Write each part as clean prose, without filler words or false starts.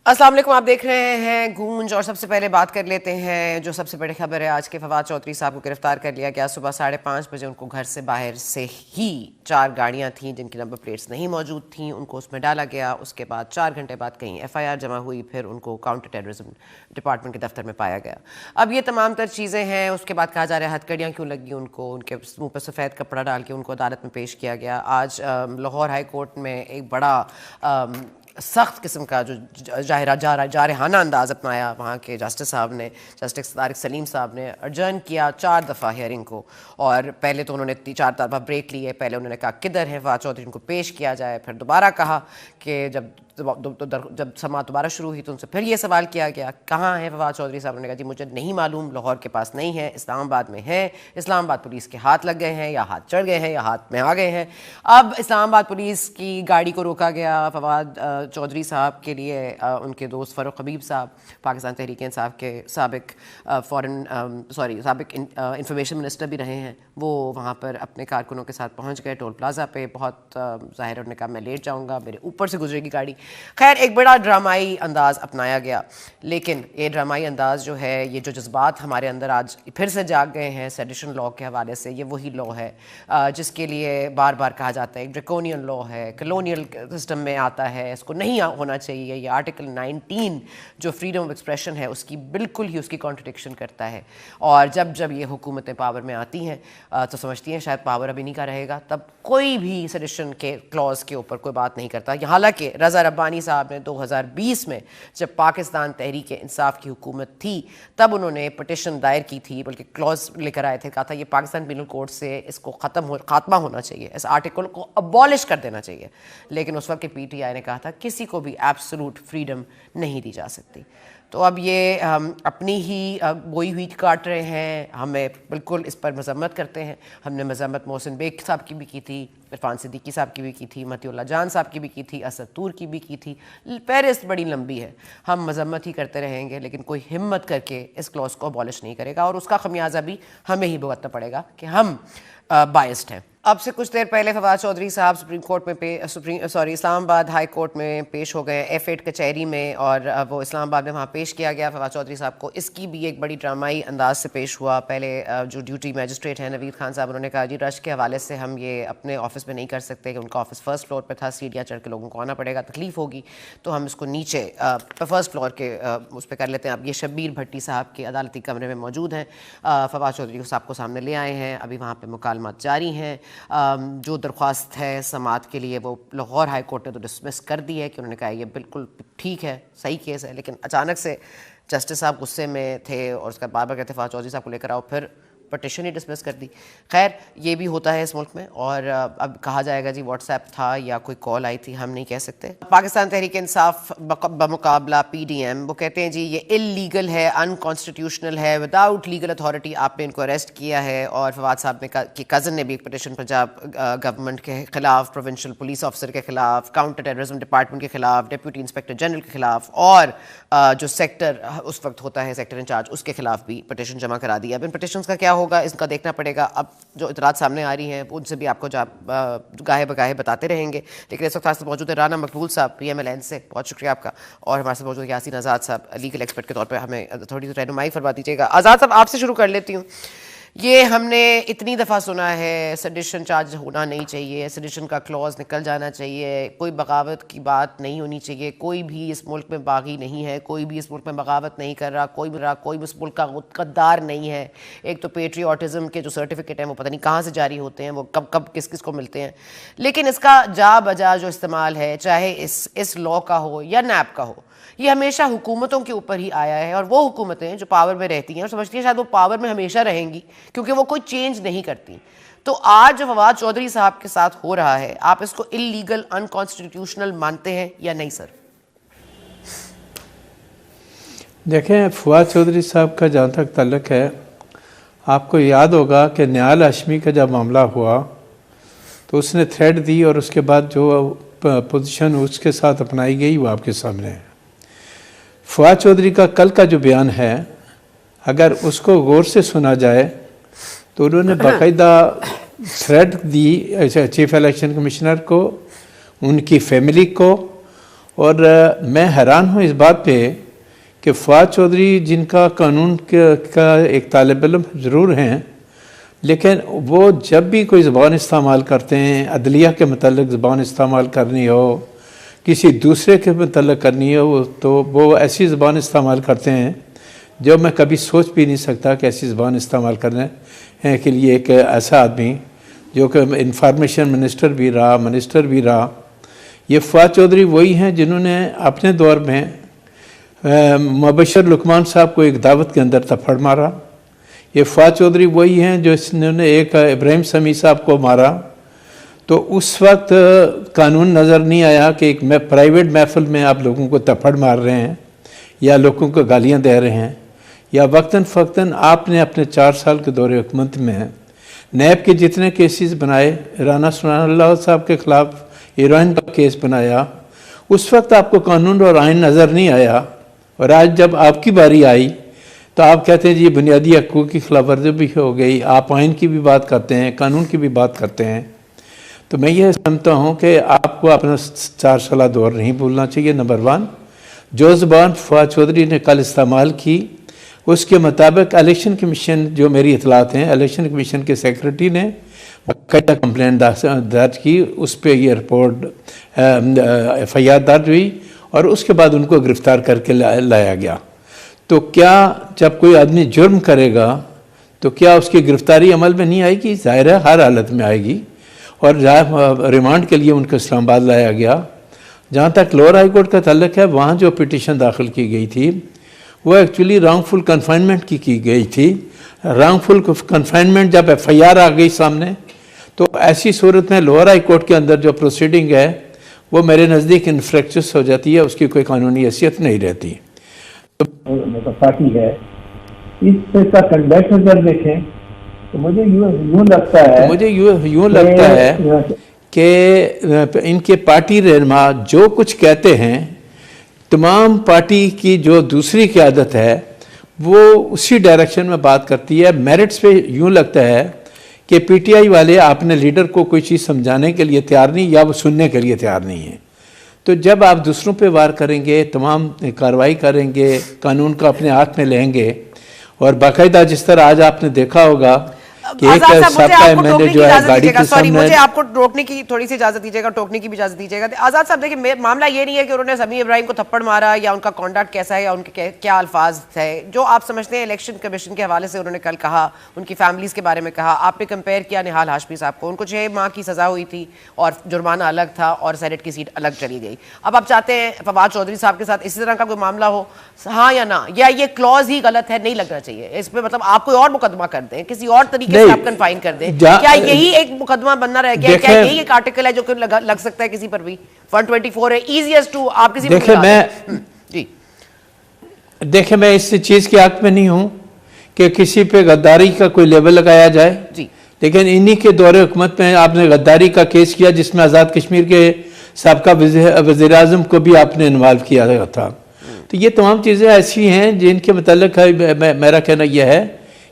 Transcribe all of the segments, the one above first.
अस्सलाम वालेकुम, आप देख रहे हैं गूंज। और सबसे पहले बात कर लेते हैं जो सबसे बड़ी खबर है आज के। फवाद चौधरी साहब को गिरफ्तार कर लिया गया। सुबह 5:30 बजे उनको घर से बाहर से ही 4 गाड़ियां थीं जिनकी नंबर प्लेट्स नहीं मौजूद थीं, उनको उसमें डाला गया। उसके बाद 4 घंटे बाद कहीं FIR जमा हुई, फिर उनको काउंटर टेररिज्म डिपार्टमेंट के दफ्तर में पाया गया। अब ये तमाम तर चीज़ें हैं। उसके बाद कहा जा रहा है हथकड़ियाँ क्यों लगी उनको, उनके मुँह पर सफ़ेद कपड़ा डाल के उनको अदालत में पेश किया गया। आज लाहौर हाई कोर्ट में एक बड़ा सख्त किस्म का जो जारहाना अंदाज़ अपनाया वहाँ के जस्टिस साहब ने, जस्टिस तारिक सलीम साहब ने अर्जन किया 4 दफ़ा हियरिंग को। और पहले तो उन्होंने 4 दफ़ा ब्रेक लिए। पहले उन्होंने कहा किधर है फवाद चौधरी, उनको पेश किया जाए। फिर दोबारा कहा कि जब समाअत दोबारा शुरू हुई तो उनसे फिर ये सवाल किया गया कहाँ है फवाद चौधरी साहब। उन्होंने कहा जी मुझे नहीं मालूम, लाहौर के पास नहीं है, इस्लामाबाद में है। इस्लामाबाद पुलिस के हाथ लग गए हैं, या हाथ चढ़ गए हैं, या हाथ में आ गए हैं। अब इस्लामाबाद पुलिस की गाड़ी को रोका गया फवाद चौधरी साहब के लिए। उनके दोस्त फ़ारूक हबीब साहब, पाकिस्तान तहरीक इंसाफ के साबिक इंफॉर्मेशन मिनिस्टर भी रहे हैं, वो वहाँ पर अपने कारकुनों के साथ पहुँच गए टोल प्लाजा पे। बहुत ज़ाहिर उन्होंने कहा मैं लेट जाऊँगा, मेरे ऊपर से गुजरेगी गाड़ी। खैर एक बड़ा ड्रामाई अंदाज़ अपनाया गया। लेकिन ये ड्रामाई अंदाज़ जो है, ये जो जज्बात हमारे अंदर आज फिर से जाग गए हैं सेडिशन लॉ के हवाले से, ये वही लॉ है जिसके लिए बार बार कहा जाता है ड्रैकोनियन लॉ है, कॉलोनियल सिस्टम में आता है, इसको नहीं होना चाहिए। ये आर्टिकल 19 जो फ्रीडम ऑफ एक्सप्रेशन है उसकी बिल्कुल ही उसकी कॉन्ट्रडिक्शन करता है। और जब जब ये हुकूमतें पावर में आती हैं तो समझती हैं शायद पावर अभी नहीं का रहेगा, तब कोई भी सेडिशन के क्लॉज के ऊपर कोई बात नहीं करता। हालांकि रज़ा रब्बानी साहब ने 2020 में जब पाकिस्तान तहरीक इंसाफ की हुकूमत थी तब उन्होंने पटिशन दायर की थी, बल्कि क्लॉज लेकर आए थे, कहा था ये पाकिस्तान पिनल कोड से इसको खात्मा होना चाहिए, इस आर्टिकल को अबॉलिश कर देना चाहिए। लेकिन उस वक्त के PTI ने कहा था किसी को भी एब्सोलूट फ्रीडम नहीं दी जा सकती। तो अब ये हम अपनी ही बोई हुई काट रहे हैं। हमें बिल्कुल इस पर मजम्मत करते हैं। हमने मजम्मत मोहसिन बेग साहब की भी की थी, इरफान सिद्दीकी साहब की भी की थी, मतीउल्ला जान साहब की भी की थी, असद तूर की भी की थी। फहरिस्त बड़ी लंबी है। हम मजम्मत ही करते रहेंगे, लेकिन कोई हिम्मत करके इस क्लॉज को अबॉलिश नहीं करेगा। और उसका खमियाजा भी हमें ही भुगतना पड़ेगा कि हम बायस्ड हैं। अब से कुछ देर पहले फवाद चौधरी साहब सुप्रीम कोर्ट में इस्लामाबाद हाई कोर्ट में पेश हो गए F8 कचहरी में, और वो इस्लामाबाद में वहाँ पेश किया गया फवाद चौधरी साहब को। इसकी भी एक बड़ी ड्रामाई अंदाज से पेश हुआ। पहले जो ड्यूटी मैजिस्ट्रेट हैं नवीद खान साहब, उन्होंने कहा जी रश के हवाले से हम ये अपने ऑफिस में नहीं कर सकते कि उनका ऑफिस फर्स्ट फ्लोर पर था, सीढ़ियाँ चढ़ के लोगों को आना पड़ेगा, तकलीफ होगी, तो हम इसको नीचे फर्स्ट फ्लोर के उस पर कर लेते हैं। अब ये शब्बीर भट्टी साहब के अदालती कमरे में मौजूद हैं। फवाद चौधरी साहब को सामने ले आए हैं। अभी वहाँ पर मुकालमात जारी हैं। जो दरख्वास्त है समाअत के लिए वो लाहौर हाई कोर्ट ने तो डिसमिस कर दी है कि उन्होंने कहा ये बिल्कुल ठीक है, सही केस है। लेकिन अचानक से जस्टिस साहब गुस्से में थे और उसका बार बार कहते फवाद चौधरी साहब को लेकर आओ, फिर पटिशन ही डिसमिस कर दी। खैर ये भी होता है इस मुल्क में। और अब कहा जाएगा जी व्हाट्सएप था या कोई कॉल आई थी, हम नहीं कह सकते। पाकिस्तान तहरीक इंसाफ बमुकाबला PDM वो कहते हैं जी ये इल्लीगल है, अनकॉन्स्टिट्यूशनल है, विदाउट लीगल अथॉरिटी आपने इनको अरेस्ट किया है। और फवाद साहब ने कि कज़न ने भी एक पटिशन पंजाब गवर्नमेंट के खिलाफ, प्रोविंशियल पुलिस ऑफिसर के खिलाफ, काउंटर टेररिज्म डिपार्टमेंट के खिलाफ, डिप्टी इंस्पेक्टर जनरल के खिलाफ, और जो सेक्टर उस वक्त होता है सेक्टर इंचार्ज, उसके खिलाफ भी पटिशन जमा करा दी। अब इन पटिशन का क्या होगा इसका देखना पड़ेगा। अब जो इतराज़ सामने आ रही हैं उनसे भी आपको गाहे बगाहे बताते रहेंगे। लेकिन इस वक्त हमारे साथ मौजूद है राना मकबूल साहब PMLN से, बहुत शुक्रिया आपका। और हमारे साथ मौजूद यासीन आज़ाद साहब, लीगल एक्सपर्ट के तौर पर हमें थोड़ी सी रहनुमाई फरमा दीजिएगा। आज़ाद साहब आपसे शुरू कर लेती हूँ। ये हमने इतनी दफ़ा सुना है सेडिशन चार्ज होना नहीं चाहिए, सेडिशन का क्लॉज निकल जाना चाहिए, कोई बगावत की बात नहीं होनी चाहिए, कोई भी इस मुल्क में बागी नहीं है, कोई भी इस मुल्क में बगावत नहीं कर रहा, कोई इस मुल्क का गद्दार नहीं है। एक तो पेट्रियाटिज़म के जो सर्टिफिकेट हैं वो पता नहीं कहाँ से जारी होते हैं, वो कब कब किस किस को मिलते हैं। लेकिन इसका जा बजा जो इस्तेमाल है, चाहे इस लॉ का हो या NAP का हो, ये हमेशा हुकूमतों के ऊपर ही आया है। और वो हुकूमतें जो पावर में रहती हैं और समझती हैं शायद वो पावर में हमेशा रहेंगी क्योंकि वो कोई चेंज नहीं करती। तो आज जो फवाद चौधरी साहब के साथ हो रहा है, आप इसको इल्लीगल, अनकॉन्स्टिट्यूशनल मानते हैं या नहीं सर? देखें, फवाद चौधरी साहब का जहाँ तक ताल्लुक है, आपको याद होगा कि निहाल हाशमी का जब मामला हुआ तो उसने थ्रेड दी और उसके बाद जो पोजीशन उसके साथ अपनाई गई वो आपके सामने है। फवाद चौधरी का कल का जो बयान है, अगर उसको गौर से सुना जाए तो उन्होंने बाकायदा थ्रेड दी चीफ इलेक्शन कमिश्नर को, उनकी फैमिली को और मैं हैरान हूँ इस बात पे कि फवाद चौधरी जिनका कानून का एक तालिब इल्म ज़रूर हैं, लेकिन वो जब भी कोई ज़बान इस्तेमाल करते हैं, अदलिया के मतलब ज़बान इस्तेमाल करनी हो, किसी दूसरे के मतलब करनी हो, तो वो ऐसी ज़बान इस्तेमाल करते हैं जो मैं कभी सोच भी नहीं सकता कि ऐसी ज़बान इस्तेमाल करने के लिए एक ऐसा आदमी जो कि इंफॉर्मेशन मिनिस्टर भी रहा। ये फवाद चौधरी वही हैं जिन्होंने अपने दौर में मुबशर लुकमान साहब को एक दावत के अंदर थप्पड़ मारा। ये फवाद चौधरी वही हैं जो इन्होंने एक इब्राहिम समी साहब को मारा। तो उस वक्त कानून नज़र नहीं आया कि एक प्राइवेट महफिल में आप लोगों को थप्पड़ मार रहे हैं या लोगों को गालियाँ दे रहे हैं, या वक्तन फ़क्तन आपने अपने 4 साल के दौरे हुकूमत में नैब के जितने केसेस बनाए, राना सुल्तान साहब के ख़िलाफ़ हीरोइन का केस बनाया, उस वक्त आपको कानून और आइन नज़र नहीं आया। और आज जब आपकी बारी आई तो आप कहते हैं जी बुनियादी हकूक़ की खिलाफ वर्जी भी हो गई, आप आइन की भी बात करते हैं, कानून की भी बात करते हैं। तो मैं ये समझता हूँ कि आपको अपना 4 साल दौर नहीं भूलना चाहिए। नंबर 1, जो ज़बान फवाद चौधरी ने कल इस्तेमाल की उसके मुताबिक इलेक्शन कमीशन, जो मेरी इतलात हैं, इलेक्शन कमीशन के सेक्रेटरी ने बाकायदा कंप्लेंट दर्ज की, उस पर यह रिपोर्ट FIR दर्ज हुई और उसके बाद उनको गिरफ़्तार करके लाया गया। तो क्या जब कोई आदमी जुर्म करेगा तो क्या उसकी गिरफ़्तारी अमल में नहीं आएगी? ज़ाहिर है हर हालत में आएगी। और रिमांड के लिए उनको इस्लामाबाद लाया गया। जहाँ तक लोअर हाई कोर्ट का ताल्लुक है, वहाँ जो पिटीशन दाखिल की गई थी वो एक्चुअली रॉन्गफुल कन्फाइनमेंट की गई थी। रॉन्गफुल कन्फाइनमेंट जब FIR आ गई सामने, तो ऐसी सूरत में लोअर हाई कोर्ट के अंदर जो प्रोसीडिंग है वो मेरे नज़दीक इनफ्रेक्चस हो जाती है, उसकी कोई कानूनी हैसियत नहीं रहती। तो पार्टी है, इसका कंडक्ट अगर देखें तो मुझे यूँ लगता है कि इनके पार्टी रहनुमा जो कुछ कहते हैं, तमाम पार्टी की जो दूसरी क़यादत है वो उसी डायरेक्शन में बात करती है। मेरिट्स पे यूँ लगता है कि PTI वाले अपने लीडर को कोई चीज़ समझाने के लिए तैयार नहीं या वो सुनने के लिए तैयार नहीं है। तो जब आप दूसरों पे वार करेंगे, तमाम कार्रवाई करेंगे, कानून को अपने हाथ में लेंगे, और बाकायदा जिस तरह आज आपने देखा होगा कि एक सबका एमएलए जो है गाड़ी के सामने, मुझे आपको रोकने की थोड़ी सी इजाजत दीजिएगा, टोकने की भी इजाजत दीजिएगा। आजाद साहब देखिए, मामला ये नहीं है कि उन्होंने समी इब्राहिम को थप्पड़ मारा या उनका कॉन्डक्ट कैसा है या उनके क्या अल्फाज थे। जो आप समझते हैं इलेक्शन कमीशन के हवाले से उन्होंने कल कहा, उनकी फैमिलीज के बारे में कहा, आपने कंपेयर किया निहाल हाशमी साहब को, उनको 6 माह की सजा हुई थी और जुर्माना अलग था और सेनेट की सीट अलग चली गई। अब आप चाहते हैं फवाद चौधरी साहब के साथ इसी तरह का कोई मामला हो, हाँ या ना, या ये क्लॉज ही गलत है, नहीं लगना चाहिए इस पर, मतलब आप कोई और मुकदमा कर दें, किसी और तरीके से आप कन्फाइन कर दें? क्या यही एक मुकदमा बनना रह गया? क्या यही एक आर्टिकल है जो कि लग सकता है किसी पर भी? 124 है, इजीएस्ट टू, आप किसी देखे मैं इस चीज के हक में नहीं हूं कि किसी पे गद्दारी का कोई लेवल लगाया जाए जी। लेकिन इन्हीं के दौरे हुकूमत में आपने गद्दारी का केस किया जिसमें आज़ाद कश्मीर के साबका वज़ीर आज़म को भी आपने इन्वॉल्व किया गया था। तो ये तमाम चीज़ें ऐसी हैं जिनके मतलब मेरा कहना यह है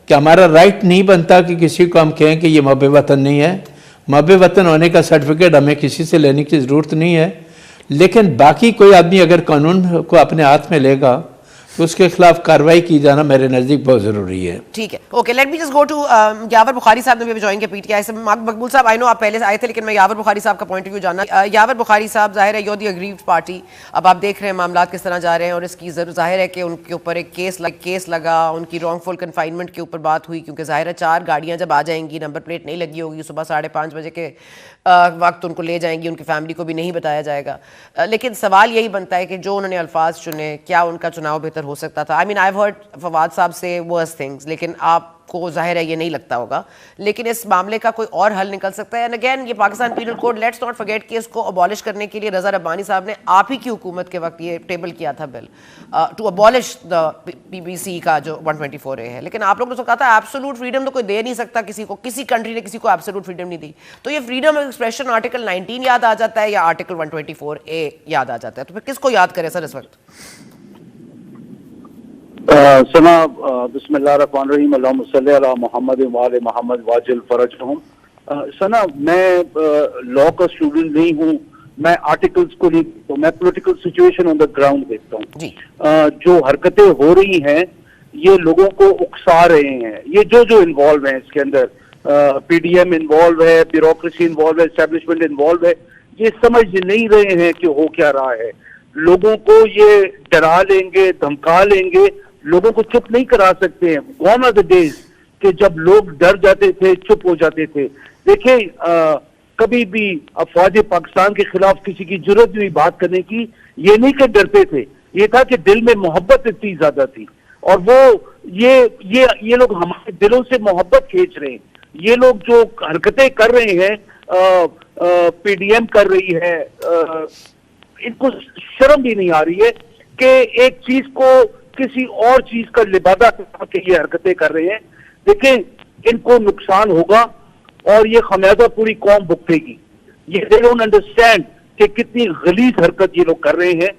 कि हमारा राइट नहीं बनता कि किसी को हम कहें कि ये महब वतन नहीं है। महब वतन होने का सर्टिफिकेट हमें किसी से लेने की ज़रूरत नहीं है। लेकिन बाकी कोई आदमी अगर कानून को अपने हाथ में लेगा तो उसके खिलाफ कार्रवाई की जाना मेरे नज़दीक बहुत ज़रूरी है। ठीक है, okay, let me just go to Yawar Bukhari sahab ने भी ज्वाइन किया PTI से। मकबूल साहब, आई नो आप पहले से आए थे, लेकिन मैं यावर बुखारी साहब का पॉइंट ऑफ व्यू जानना। यावर बुखारी साहब, जाहिर है यू द अग्रीव्ड पार्टी, अब आप देख रहे हैं मामला किस तरह जा रहे हैं और इसकी जाहिर है कि उनके ऊपर एक केस लगा, उनकी रॉन्गफुल कन्फाइनमेंट के ऊपर बात हुई, क्योंकि जाहिर है 4 गाड़ियाँ जब आ जाएंगी, नंबर प्लेट नहीं लगी होगी, सुबह 5:30 बजे के वक्त उनको ले जाएंगी, उनकी फैमिली को भी नहीं बताया जाएगा। लेकिन सवाल यही बनता है कि जो उन्होंने अल्फाज चुने, क्या उनका चुनाव बेहतर हो सकता था? I mean I have heard Fawad साहब से वर्स थिंग्स, लेकिन आपको जाहिर है ये नहीं लगता होगा। लेकिन इस मामले का कोई और हल निकल सकता है। एंड अगेन, ये Pakistan Penal Code, let's not forget कि इसको अबॉलिश करने के लिए रज़ा रब्बानी साहब ने आप ही की हुकूमत के वक्त ये टेबल किया था bill to abolish the PBC का जो 124A है। लेकिन आप लोग ने तो कहा था एब्सोल्यूट फ्रीडम तो कोई दे नहीं सकता किसी को, किसी कंट्री ने किसी को एब्सोल्यूट फ्रीडम नहीं दी। तो ये फ्रीडम ऑफ एक्सप्रेशन आर्टिकल 19 याद आ जाता है या आर्टिकल 124A याद आ जाता है? तो फिर किसको याद करें सर इस वक्त? सना बिस्मिल्लाहिर्रहमानिर्रहीम, अल्लाहुम्मा सल्ली अला मुहम्मद व आले मुहम्मद वाजिल फरजहुम। सना, मैं लॉ का स्टूडेंट नहीं हूँ, मैं आर्टिकल्स को नहीं, तो मैं political situation on the ground देखता हूँ। जो हरकतें हो रही हैं ये लोगों को उकसा रहे हैं, ये जो इन्वॉल्व है इसके अंदर, पीडीएम इन्वॉल्व है, ब्यूरोक्रेसी इन्वॉल्व है, एस्टेब्लिशमेंट इन्वॉल्व है, ये समझ नहीं रहे हैं कि हो क्या रहा है। लोगों को ये डरा लेंगे, धमका लेंगे, लोगों को चुप नहीं करा सकते हैं। गॉन आर द डेज कि जब लोग डर जाते थे, चुप हो जाते थे। देखिए कभी भी अफवाज पाकिस्तान के खिलाफ किसी की जरूरत नहीं हुई बात करने की, ये नहीं कि डरते थे, ये था कि दिल में मोहब्बत इतनी ज्यादा थी, और वो ये लोग हमारे दिलों से मोहब्बत खींच रहे हैं। ये लोग जो हरकतें कर रहे हैं, पीडीएम कर रही है, इनको शर्म भी नहीं आ रही है कि एक चीज को किसी और चीज का लिबादा करके ये हरकतें कर रहे हैं। देखिए इनको नुकसान होगा और ये खमियाजा पूरी कौम भुगतेगी। ये दे डोंट अंडरस्टैंड कि कितनी गलीज हरकत ये लोग कर रहे हैं।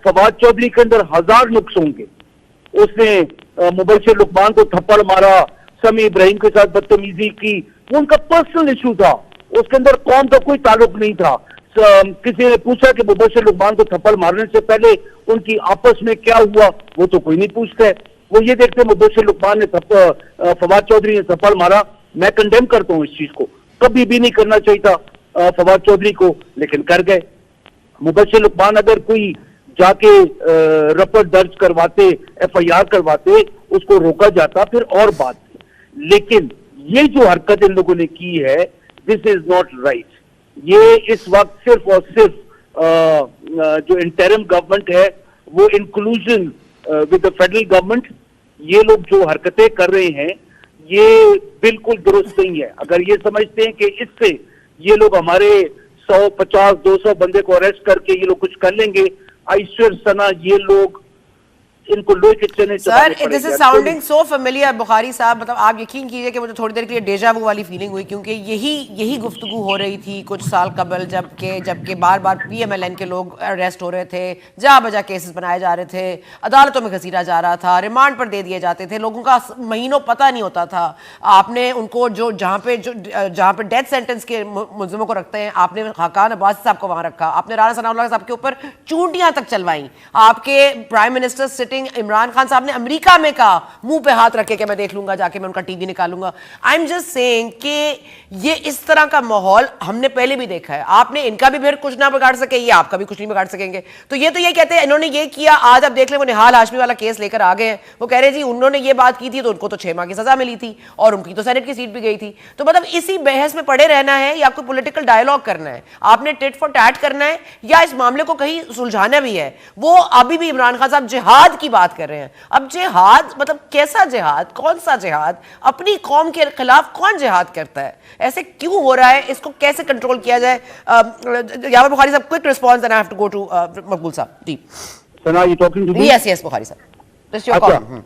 फवाद चौधरी के अंदर 1000 नुक्स होंगे। उसने मुबशर लुकमान को थप्पड़ मारा, समी इब्राहिम के साथ बदतमीजी की, वो उनका पर्सनल इशू था, उसके अंदर कौम का कोई ताल्लुक नहीं था। किसी ने पूछा कि मुबशर लुकमान को थप्पड़ मारने से पहले उनकी आपस में क्या हुआ, वो तो कोई नहीं पूछता है। वो ये देखते मुबशर लुकमान ने फवाद चौधरी ने थप्पड़ मारा। मैं कंडेम करता हूँ इस चीज को, कभी भी नहीं करना चाहिए था फवाद चौधरी को, लेकिन कर गए। मुबशर लुकमान अगर कोई जाके रपट दर्ज करवाते, एफआईआर करवाते, उसको रोका जाता, फिर और बात थी। लेकिन ये जो हरकत इन लोगों ने की है, दिस इज नॉट राइट। ये इस वक्त सिर्फ और सिर्फ जो इंटरिम गवर्नमेंट है, वो inclusion with the federal government, ये लोग जो हरकतें कर रहे हैं ये बिल्कुल दुरुस्त नहीं है। अगर ये समझते हैं कि इससे ये लोग हमारे 100, 50, 200 बंदे को अरेस्ट करके ये लोग कुछ कर लेंगे, आई स्वेयर सना ये लोग, इनको लोहे के चने sir, this is sounding so familiar Bukhari साहब। मतलब आप यकीन कीजिए कि मुझे थोड़ी देर के लिए डेजा वू वाली फीलिंग हुई, क्योंकि यही गुफ्तगू हो रही थी कुछ साल कबल, जबकि बार बार पीएमएलएन के लोग अरेस्ट हो रहे थे, जहाँ बजा केसेस बनाए जा रहे थे, अदालतों में घसीटा जा रहा था, रिमांड पर दे दिए जाते थे, लोगों का महीनों पता नहीं होता था। आपने उनको जहाँ पे डेथ सेंटेंस के मुलजिमों को रखते हैं, आपने खाकान अब्बासी साहब को वहाँ रखा, आपने राणा सनाउल्लाह साहब के ऊपर चूंटियां तक चलवाई, आपके prime minister sitting Imran Khan साहब ने अमेरिका में कहा मुंह पे हाथ रखे कि मैं देख लूंगा, जाके मैं उनका टीवी निकालूंगा। आई एम जस्ट सेइंग कि ये इस तरह का माहौल हमने पहले भी देखा है। आपने इनका भी फिर कुछ ना बिगाड़ सके, ये आपका भी कुछ नहीं बिगाड़ सकेंगे। तो ये कहते हैं इन्होंने ये किया, आज आप देख लें वो निहाल हाशमी वाला केस लेकर आ गए हैं। वो कह रहे जी उन्होंने ये बात की थी तो उनको तो 6 माह की सजा मिली थी और उनकी तो सेनेट की सीट भी गई थी। तो मतलब इसी बहस में पड़े रहना है या आपको पॉलिटिकल डायलॉग करना है, आपने टिट फॉर टैट करना है या इस मामले को कहीं सुलझाना भी है। वो अभी भी इमरान खान साहब जिहाद की बात कर रहे हैं। अब जिहाद मतलब कैसा जिहाद, कौन सा जिहाद, अपनी कौम के खिलाफ कौन जिहाद करता है, ऐसे क्यों हो रहा है, इसको कैसे कंट्रोल किया जाए? Yawar Bukhari sahab, quick response and I have to go to Maqbool sahab. जी Sana, you talking to me? Yes Bukhari sahab. अच्छा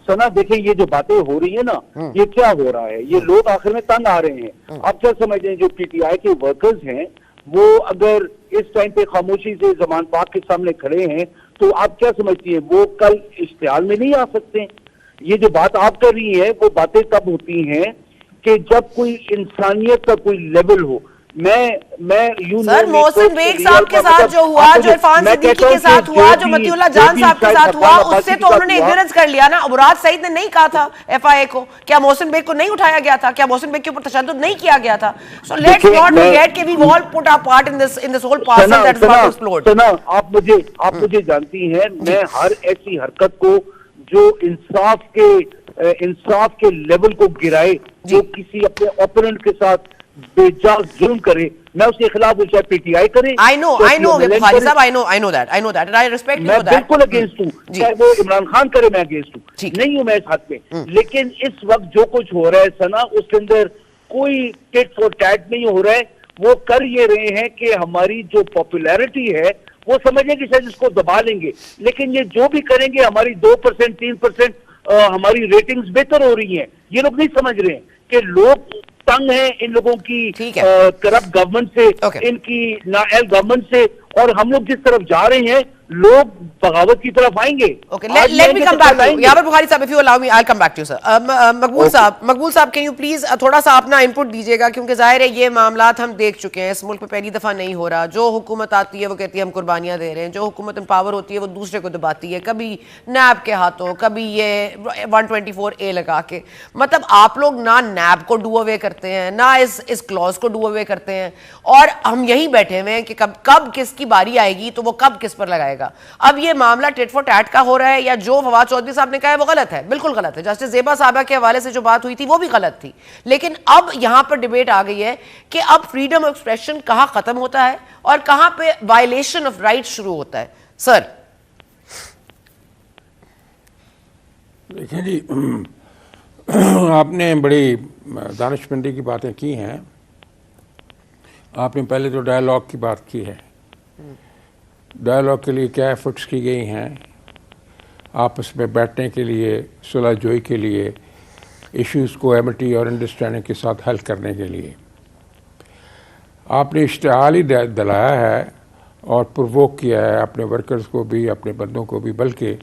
सना, देखिए ये जो बातें हो रही है ना, ये क्या हो रहा है, ये लोग आखिर में तंग आ रहे हैं। आप क्या समझ रहे हैं, जो पीटीआई के वर्कर्स हैं वो अगर इस टाइम पे खामोशी से जमान पाक के सामने खड़े हैं तो आप क्या समझती हैं वो कल इश्तिहाल में नहीं आ सकते? ये जो बात आप कर रही है वो बातें तब होती हैं कि जब कोई इंसानियत का कोई लेवल हो। सर मोहसिन बेग साहब के साथ जो हुआ, जो इरफान सिद्दीकी के साथ हुआ, जो मतीउल्लाह जान साहब के साथ हुआ, उससे तो उन्होंने इग्नोरेंस कर लिया ना। मुराद सईद ने नहीं कहा था एफआईए को, क्या मोहसिन बेग को नहीं उठाया गया था? क्या मोहसिन बेग के ऊपर तशद्दुद नहीं किया गया था? सो लेट्स नॉट फॉरगेट कि we all put our part in this whole parcel that is not explored. Sana, आप मुझे जानती हैं, मैं हर ऐसी हरकत को जो इंसाफ के लेवल को गिराए, जो किसी अपने ओपोनेंट के साथ बेजाज जुल्म करे, मैं उसके खिलाफ चाहे पीटीआई करे। I know बुखारी साहब, I know that and I respect you for that। मैं बिल्कुल अगेंस्ट हूँ, चाहे वो इमरान खान करे मैं अगेंस्ट हूँ, नहीं हूँ मैं इस हद पे। लेकिन इस वक्त जो कुछ हो रहा है सना, उसके अंदर कोई टिट फॉर टैट नहीं हो रहा है। वो कर ये रहे हैं कि हमारी जो पॉपुलैरिटी है वो समझें कि शायद इसको दबा लेंगे, लेकिन ये जो भी करेंगे हमारी 2%, 3% हमारी रेटिंग्स बेहतर हो रही हैं। ये लोग नहीं समझ रहे हैं कि लोग तंग हैं इन लोगों की करप्ट गवर्नमेंट से, इनकी नाअहल गवर्नमेंट से, और हम लोग जिस तरफ जा रहे हैं लोग बगावत की तरफ आएंगे। Okay, let me come back to you. यावर बुखारी साहब, if you allow me, I'll come back to you, sir. मकबूल साहब, can you please थोड़ा सा अपना इनपुट दीजिएगा, क्योंकि जाहिर है ये मामलात हम देख चुके हैं, इस मुल्क में पहली दफा नहीं हो रहा। जो हुकूमत आती है वो कहती है हम कुर्बानियां दे रहे हैं, जो हुकूमत एम्पावर होती है वो दूसरे को दबाती है, कभी नैब के हाथों, कभी ये 124A लगा के। मतलब आप लोग ना नैब को डू अवे करते हैं, ना इस क्लॉज को डू अवे करते हैं, और हम यहीं बैठे हुए हैं कि कब किसकी बारी आएगी तो वो कब किस पर लगाएगा। अब ये मामला टिट फॉर टैट का हो रहा है, या जो फवाद चौधरी साहब ने कहा है वो गलत है, बिल्कुल गलत है। जस्टिस ज़ेबा साहबा के हवाले से जो बात हुई थी वो भी गलत थी, लेकिन अब यहां पर डिबेट आ गई है कि अब फ्रीडम ऑफ एक्सप्रेशन कहां खत्म होता है और कहां पे वायलेशन ऑफ राइट शुरू होता है। सर देखिए जी, आपने बड़ी दानिशमंदी की बातें की हैं। आपने पहले तो डायलॉग की बात की है। डायलॉग के लिए क्या एफर्ट्स की गई हैं, आपस में बैठने के लिए, सुलह जोई के लिए, इश्यूज़ को एमिटी और अंडरस्टैंडिंग के साथ हल करने के लिए। आपने इश्तिहाल ही दिलाया है और प्रोवोक किया है अपने वर्कर्स को भी, अपने बंदों को भी, बल्कि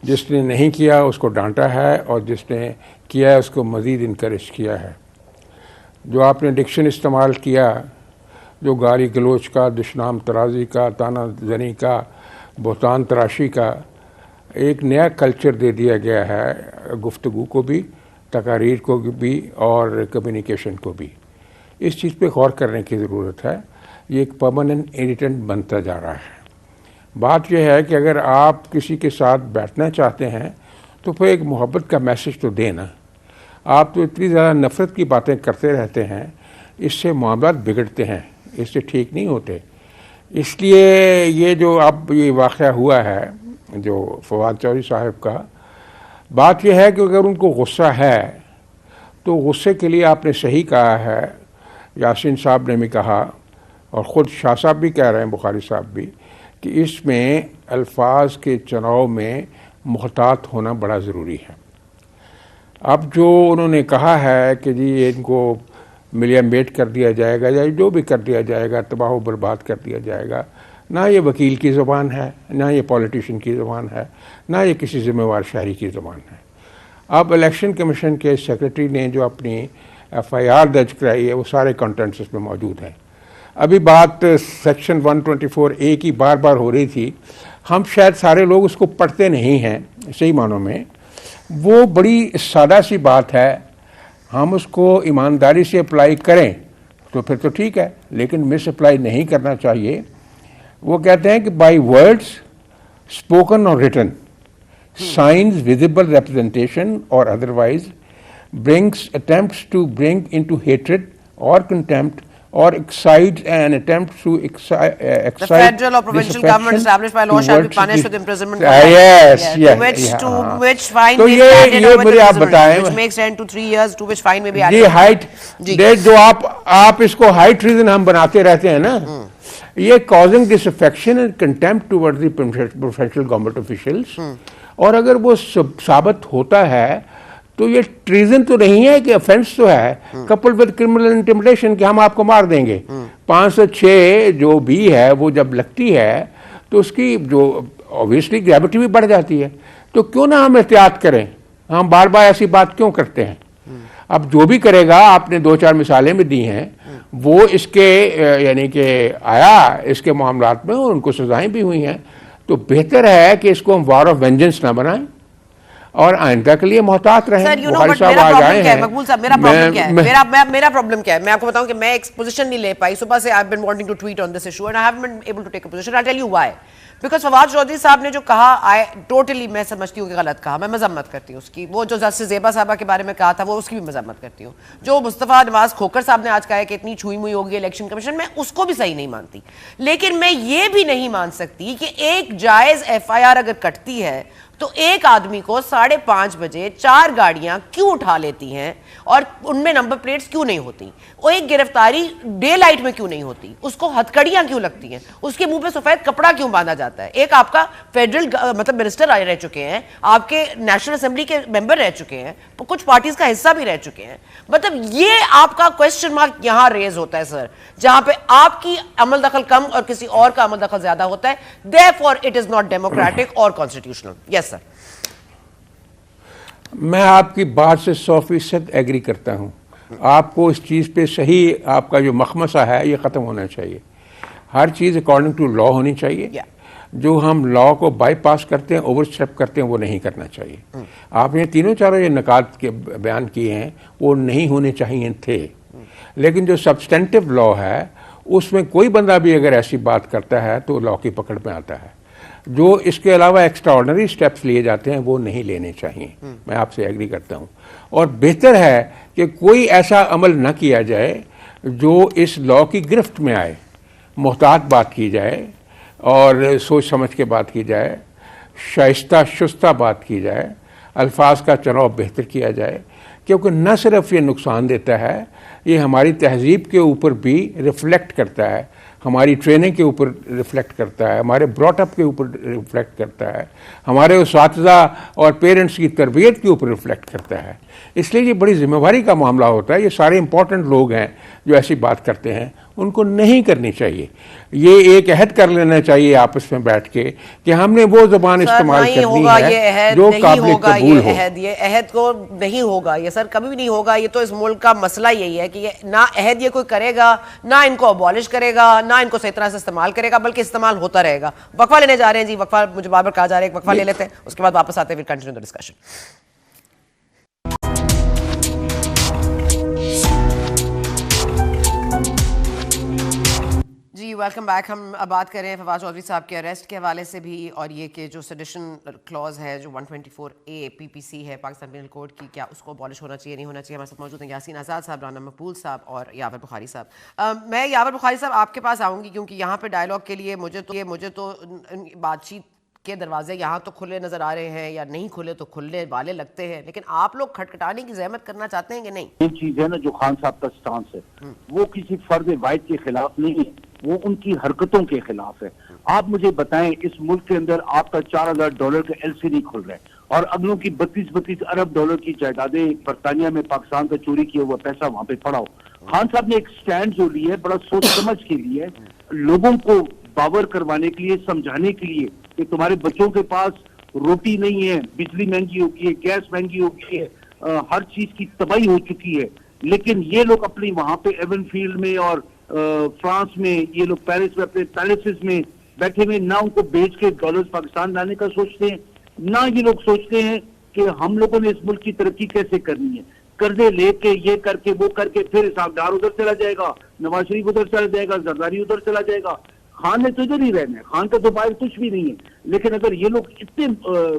जिसने नहीं किया उसको डांटा है और जिसने किया है उसको मज़ीद इनकरेज किया है। जो आपने डिक्शन इस्तेमाल किया, जो गाली गलोच का, दुश्मनाम तराजी का, ताना जनी का, बोहतान तराशी का एक नया कल्चर दे दिया गया है गुफ्तगू को भी, तकारीर को भी और कम्युनिकेशन को भी। इस चीज़ पे गौर करने की ज़रूरत है। ये एक परमानेंट इरिटेंट बनता जा रहा है। बात यह है कि अगर आप किसी के साथ बैठना चाहते हैं तो फिर एक मोहब्बत का मैसेज तो देना। आप तो इतनी ज़्यादा नफ़रत की बातें करते रहते हैं, इससे मामलात बिगड़ते हैं, इससे ठीक नहीं होते। इसलिए ये जो अब ये वाक़या हुआ है जो फवाद चौधरी साहब का, बात यह है कि अगर उनको गुस्सा है तो गुस्से के लिए आपने सही कहा है, यासीन साहब ने भी कहा और ख़ुद शाह साहब भी कह रहे हैं, बुखारी साहब भी, कि इसमें अल्फाज के चुनाव में मुहतात होना बड़ा ज़रूरी है। अब जो उन्होंने कहा है कि जी इनको मिलिया मेट कर दिया जाएगा या जो भी कर दिया जाएगा, तबाह व बर्बाद कर दिया जाएगा, ना ये वकील की ज़बान है, ना ये पॉलिटिशियन की ज़बान है, ना ये किसी ज़िम्मेवार शहरी की ज़बान है। अब इलेक्शन कमीशन के सेक्रेटरी ने जो अपनी FIR दर्ज कराई है वो सारे कंटेंट्स इसमें मौजूद हैं। अभी बात सेक्शन 124A की बार बार हो रही थी। हम शायद सारे लोग उसको पढ़ते नहीं हैं सही मानों में। वो बड़ी सादा सी बात है, हम उसको ईमानदारी से अप्लाई करें तो फिर तो ठीक है, लेकिन मिस अप्लाई नहीं करना चाहिए। वो कहते हैं कि बाई वर्ड्स स्पोकन और रिटन, साइंस, विजिबल रिप्रेजेंटेशन और otherwise brings attempts to bring into hatred or contempt or excite an attempt to excite the federal or provincial government established by law shall be punished with imprisonment to which fine may be added over the imprisonment, which makes 10 to 3 years, to which fine may be added। ये height जो आप इसको height reason हम बनाते रहते हैं ना, ये causing disaffection and contempt towards the professional government officials। और अगर वो साबित होता है तो ये ट्रीजन तो नहीं है कि ऑफेंस तो है, कपल्ड विद क्रिमिनल इंटिमिडेशन कि हम आपको मार देंगे। 506 जो भी है वो जब लगती है तो उसकी जो ऑब्वियसली ग्रेविटी भी बढ़ जाती है। तो क्यों ना हम एहतियात करें, हम बार बार ऐसी बात क्यों करते हैं। अब जो भी करेगा, आपने 2-4 मिसालें भी दी हैं, वो इसके यानी कि आया इसके मामलात में और उनको सजाएं भी हुई हैं। तो बेहतर है कि इसको हम वॉर ऑफ वेंजेंस ना बनाएं और आइंदा के लिए मोहतात रहें। सर, मेरा प्रॉब्लम क्या है मकबूल साहब, मेरा प्रॉब्लम क्या है, मेरा प्रॉब्लम क्या है, मैं आपको बताऊं कि मैं एक पोजीशन नहीं ले पाई। सुबह से I have been wanting to tweet on this issue and I haven't been able to take a position. I tell you why. Because Fawad Chaudhry sahab ने जो कहा, आई टोटली मैं समझती हूँ कि गलत कहा, मैं मजम्मत करती हूँ उसकी। वो जो जस्टिस ज़ेबा साहबा के बारे में कहा था वो उसकी भी मजम्मत करती हूँ। जो मुस्तफ़ा नवाज खोखर साहब ने आज कहा है कि इतनी छुई मुई होगी इलेक्शन कमीशन, मैं उसको भी सही नहीं मानती। लेकिन मैं ये भी नहीं मान सकती कि एक जायज़ FIR अगर कटती है तो एक आदमी को 5:30 बजे 4 गाड़ियां क्यों उठा लेती हैं और उनमें नंबर प्लेट्स क्यों नहीं होती, और एक गिरफ्तारी डे लाइट में क्यों नहीं होती, उसको हथकड़ियां क्यों लगती हैं, उसके मुंह पे सफेद कपड़ा क्यों बांधा जाता है। जाता है। एक आपका फेडरल मतलब मिनिस्टर रह चुके हैं, आपके नेशनल असेंबली के मेंबर रह चुके हैं, कुछ पार्टीज का हिस्सा भी रह चुके हैं। मतलब ये आपका क्वेश्चन मार्क यहां रेज होता है सर, जहां पे आपकी अमल दखल कम और किसी और का अमल दखल ज्यादा होता है। Therefore it is not democratic और कॉन्स्टिट्यूशनल। Yes sir. मैं आपकी बात से 100% एग्री करता हूं। आपको इस चीज़ पे सही, आपका जो मखमसा है ये ख़त्म होना चाहिए। हर चीज़ अकॉर्डिंग टू लॉ होनी चाहिए। जो हम लॉ को बाईपास करते हैं, ओवर स्टेप करते हैं, वो नहीं करना चाहिए। आपने तीनों चारों ये नकात के बयान किए हैं, वो नहीं होने चाहिए थे। लेकिन जो सब्सटेंटिव लॉ है उसमें कोई बंदा भी अगर ऐसी बात करता है तो लॉ की पकड़ में आता है। जो इसके अलावा एक्स्ट्रा ऑर्डनरी स्टेप्स लिए जाते हैं वो नहीं लेने चाहिए। मैं आपसे एग्री करता हूँ। और बेहतर है कि कोई ऐसा अमल न किया जाए जो इस लॉ की गिरफ्त में आए। मोहतात बात की जाए और सोच समझ के बात की जाए, शाइस्ता शुस्ता बात की जाए, अल्फाज का चुनाव बेहतर किया जाए, क्योंकि न सिर्फ ये नुकसान देता है, ये हमारी तहजीब के ऊपर भी रिफ्लेक्ट करता है, हमारी ट्रेनिंग के ऊपर रिफ्लेक्ट करता है, हमारे ब्रॉटअप के ऊपर रिफ्लेक्ट करता है, हमारे उस्ताज़ा और पेरेंट्स की तरबियत के ऊपर रिफ्लेक्ट करता है। इसलिए ये बड़ी जिम्मेवारी का मामला होता है। ये सारे इंपॉर्टेंट लोग हैं जो ऐसी बात करते हैं, उनको नहीं करनी चाहिए। ये एक अहद कर लेना चाहिए आपस में बैठ के कि हमने वो ज़बान इस्तेमाल करनी है जो काबिल कबूल हो। ये अहद को नहीं होगा, ये सर कभी भी नहीं होगा। ये तो इस मुल्क का मसला यही है कि ये ना अहद ये कोई करेगा, ना इनको अबॉलिश करेगा, ना इनको सही तरह से इस्तेमाल करेगा, बल्कि इस्तेमाल होता रहेगा। वक्फा लेने जा रहे हैं जी, वक्फा मुझे बार बार कहा जा रहा है, वक्फा ले लेते हैं, उसके बाद वापस आते हैं, फिर कंटिन्यू द डिस्कशन। जी वेलकम बैक। हम अब बात कर रहे हैं फवाद चौधरी साहब के अरेस्ट के हवाले से भी, और ये कि जो सेडिशन क्लॉज है जो 124A PPC है पाकिस्तान पेनल कोड की, क्या उसको अबॉलिश होना चाहिए, नहीं होना चाहिए। हमारे साथ मौजूद हैं यासीन आज़ाद साहब, राना मकबूल साहब और यावर बुखारी साहब। मैं यावर बुखारी साहब आपके पास आऊँगी क्योंकि यहाँ पे डायलॉग के लिए मुझे तो बातचीत के दरवाजे यहाँ तो खुले नजर आ रहे हैं, या नहीं खुले तो खुलने वाले लगते हैं, लेकिन आप लोग खटखटाने की जहमत करना चाहते हैं कि नहीं? ये चीज है ना, जो खान साहब का स्टांस है वो किसी फर्द वाहिद के खिलाफ नहीं है, वो उनकी हरकतों के खिलाफ है। आप मुझे बताएं, इस मुल्क के अंदर आपका $4000 का LC खोल रहा है और अगलों की 32 अरब डॉलर की जायदादें बरतानिया में पाकिस्तान का चोरी किया हुआ पैसा वहां पे पड़ा हो। खान साहब ने एक स्टैंड जो लिया है, बड़ा सोच समझ के लिए, लोगों को बावर करवाने के लिए, समझाने के लिए कि तुम्हारे बच्चों के पास रोटी नहीं है, बिजली महंगी हो गई है, गैस महंगी हो गई है, हर चीज की तबाही हो चुकी है। लेकिन ये लोग अपनी वहां पे एवनफील्ड में और फ्रांस में, ये लोग पेरिस में अपने पैलेसेस में बैठे हुए, ना उनको बेच के डॉलर्स पाकिस्तान लाने का सोचते हैं, ना ये लोग सोचते हैं कि हम लोगों ने इस मुल्क की तरक्की कैसे करनी है। कर्जे लेके, ये करके, वो करके, फिर हिसाबदार उधर चला जाएगा, नवाज शरीफ उधर चला जाएगा, जरदारी उधर चला जाएगा। खान ने तो इधर ही रहना है, खान का तो बाहर कुछ भी नहीं है। लेकिन अगर ये लोग इतने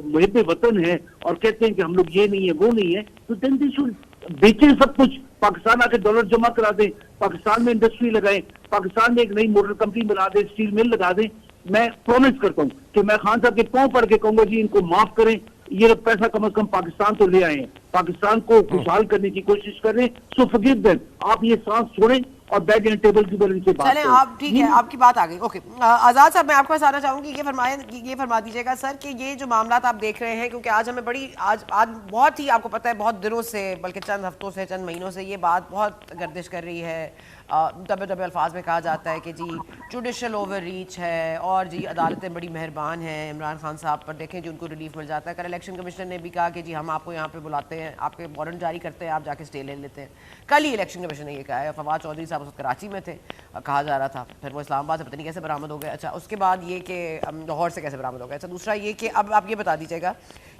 मुहिब्बे वतन है और कहते हैं कि हम लोग ये नहीं है, वो नहीं है, तो देन दे शुड बेचे सब कुछ, पाकिस्तान आके डॉलर जमा करा दें, पाकिस्तान में इंडस्ट्री लगाएं, पाकिस्तान में एक नई मोटर कंपनी बना दें, स्टील मिल लगा दें। मैं प्रॉमिस करता हूँ कि मैं खान साहब के पांव पड़ के कहूंगा जी इनको माफ करें, ये लोग पैसा कम से कम पाकिस्तान तो ले आए हैं, पाकिस्तान को खुशहाल करने की कोशिश कर रहे हैं, सो फॉरगिव देम। आप ये सांस छोड़ें और बैठ जाए टेबल के ऊपर इनसे बात चलें। आप ठीक है, आपकी बात आ गई। ओके आज़ाद साहब, मैं आपके पास आना चाहूँगी, ये फरमा दीजिएगा सर कि ये जो मामला आप देख रहे हैं, क्योंकि आज हमें आज बहुत ही, आपको पता है, बहुत दिनों से, बल्कि चंद हफ्तों से, चंद महीनों से ये बात बहुत गर्दिश कर रही है। दबे दबे अल्फाज में कहा जाता है कि जी जुडिशल ओवर रीच है और जी अदालतें बड़ी मेहरबान हैं इमरान खान साहब पर, देखें जी उनको रिलीफ मिल जाता है। कल इलेक्शन कमीशन ने भी कहा कि जी हम आपको यहाँ पे बुलाते हैं, आपके वारंट जारी करते हैं, आप जाके स्टे ले लेते हैं। कल ही इलेक्शन कमीशन ने ये कहा है। फवाद चौधरी साहब उस कराची में थे, कहा जा रहा था, फिर वो इस्लामाबाद से पता नहीं कैसे बरामद हो गए। अच्छा, उसके बाद ये कि लाहौर से कैसे बरामद हो गए। अच्छा, दूसरा ये कि अब आप ये बता दीजिएगा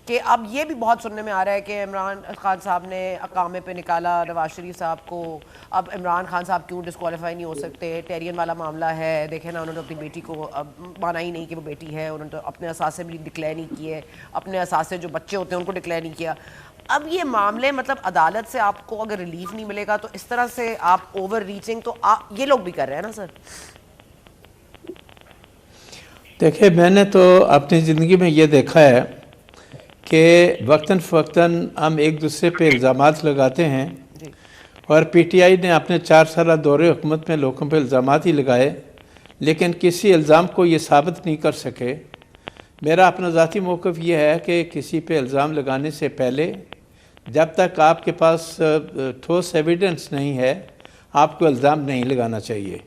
कि अब ये भी बहुत सुनने में आ रहा है कि इमरान खान साहब ने अकामे पे निकाला नवाज शरीफ साहब को, अब इमरान खान साहब क्यों डिस्क्वालीफाई नहीं हो सकते, टेरियन वाला मामला है। देखें ना, उन्होंने अपनी बेटी को अब माना ही नहीं कि वो बेटी है, उन्होंने तो अपने असासे भी डिक्लेयर नहीं किए, अपने असासे जो बच्चे होते हैं उनको डिक्लेयर नहीं किया। अब ये मामले, मतलब अदालत से आपको अगर रिलीफ नहीं मिलेगा तो इस तरह से आप ओवर रीचिंग तो ये लोग भी कर रहे हैं ना सर। देखिए, मैंने तो अपनी ज़िंदगी में ये देखा है कि वक्तन फ़वक्तन हम एक दूसरे पे इल्ज़ामात लगाते हैं, और PTI ने अपने 4 साल दौरे हुकूमत में लोगों पे इल्ज़ामात ही लगाए, लेकिन किसी इल्ज़ाम को ये साबित नहीं कर सके। मेरा अपना ज़ाती मौक़िफ़ ये है कि किसी पे इल्ज़ाम लगाने से पहले जब तक आपके पास ठोस एविडेंस नहीं है आपको इल्ज़ाम नहीं लगाना चाहिए।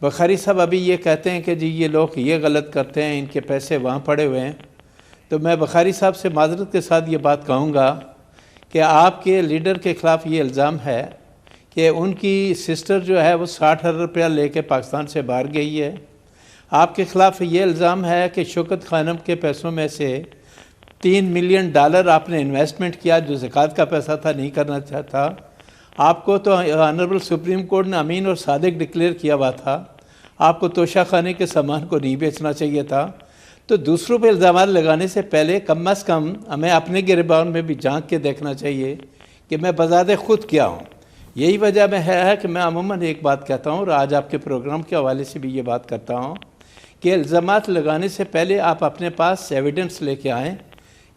बुखारी साहब अभी ये कहते हैं कि जी ये लोग ये गलत करते हैं, इनके पैसे वहाँ पड़े हुए हैं, तो मैं बुखारी साहब से माज़रत के साथ ये बात कहूँगा कि आपके लीडर के ख़िलाफ़ ये इल्ज़ाम है कि उनकी सिस्टर जो है वो 60,000 रुपया लेके पाकिस्तान से बाहर गई है। आपके ख़िलाफ़ ये इल्ज़ाम है कि शौकत खानम के पैसों में से $3 मिलियन आपने इन्वेस्टमेंट किया जो ज़कात का पैसा था, नहीं करना चाहता। आपको तो ऑनरेबल सुप्रीम कोर्ट ने अमीन और सादिक डिक्लेयर किया हुआ था, आपको तोशा खाने के सामान को नहीं बेचना चाहिए था। तो दूसरों पे इल्ज़ाम लगाने से पहले कम अज़ कम हमें अपने गिरबान में भी झांक के देखना चाहिए कि मैं बज़ाते ख़ुद क्या हूँ। यही वजह में है कि मैं अमूमन एक बात कहता हूँ और आज आपके प्रोग्राम के हवाले से भी ये बात करता हूँ कि इल्ज़ामात लगाने से पहले आप अपने पास एविडेंस लेके आएँ।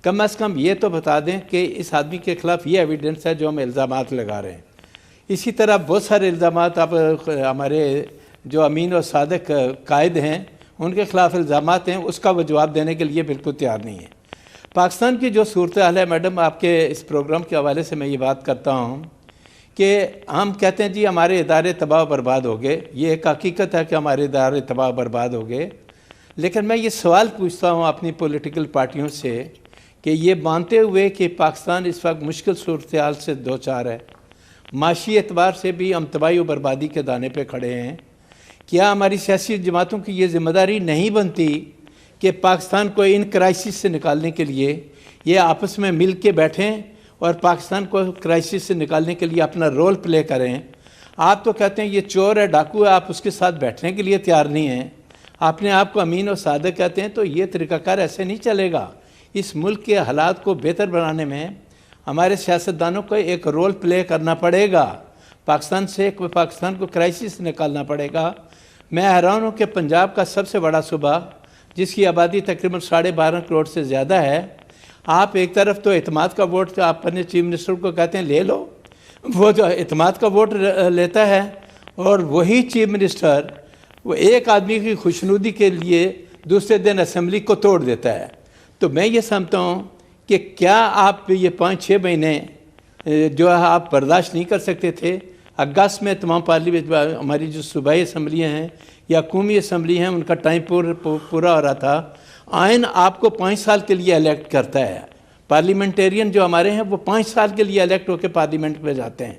कम अज़ कम ये तो बता दें कि इस आदमी के ख़िलाफ़ ये एविडेंस है जो हम इल्ज़ामात लगा रहे हैं। इसी तरह बहुत सारे इल्ज़ामात आप हमारे जो अमीन और सादिक कायद हैं उनके ख़िलाफ़ इल्ज़ामात हैं, उसका वो जवाब देने के लिए बिल्कुल तैयार नहीं है। पाकिस्तान की जो सूरत हाल है मैडम, आपके इस प्रोग्राम के हवाले से मैं ये बात करता हूँ कि हम कहते हैं जी हमारे इदारे तबाह बर्बाद हो गए। ये एक हकीकत है कि हमारे इदारे तबाह बर्बाद हो गए, लेकिन मैं ये सवाल पूछता हूँ अपनी पॉलिटिकल पार्टियों से कि ये मानते हुए कि पाकिस्तान इस वक्त मुश्किल सूरत हाल से दो चार है, माशी एतबार से भी हम तबाही और बर्बादी के दाने पे खड़े हैं, क्या हमारी सियासी जमातों की ये ज़िम्मेदारी नहीं बनती कि पाकिस्तान को इन क्राइसिस से निकालने के लिए ये आपस में मिल के बैठें और पाकिस्तान को क्राइसिस से निकालने के लिए अपना रोल प्ले करें? आप तो कहते हैं ये चोर है, डाकू है, आप उसके साथ बैठने के लिए तैयार नहीं हैं। अपने आप को अमीन और सादिक कहते हैं, तो ये तरीक़ाकार ऐसे नहीं चलेगा। इस मुल्क के हालात को बेहतर बनाने में हमारे सियासतदानों को एक रोल प्ले करना पड़ेगा। पाकिस्तान को क्राइसिस से निकालना पड़ेगा। मैं हैरान हूँ कि पंजाब का सबसे बड़ा सूबा जिसकी आबादी तकरीबन 12.5 करोड़ से ज़्यादा है, आप एक तरफ तो एतमाद का वोट आप अपने चीफ मिनिस्टर को कहते हैं ले लो, वो जो एतमाद का वोट लेता है और वही चीफ मिनिस्टर वो एक आदमी की खुशनुदी के लिए दूसरे दिन असम्बली को तोड़ देता है। तो मैं ये समझता हूँ कि क्या आप ये 5-6 महीने जो है आप बर्दाश्त नहीं कर सकते थे? अगस्त में तमाम पार्लियामेंट हमारी जो सूबाई असम्बलियाँ हैं या कौमी असम्बली हैं उनका टाइम पूरा हो रहा था। आइन आपको 5 साल के लिए इलेक्ट करता है। पार्लियामेंटेरियन जो हमारे हैं वो 5 साल के लिए इलेक्ट होकर पार्लियामेंट में जाते हैं।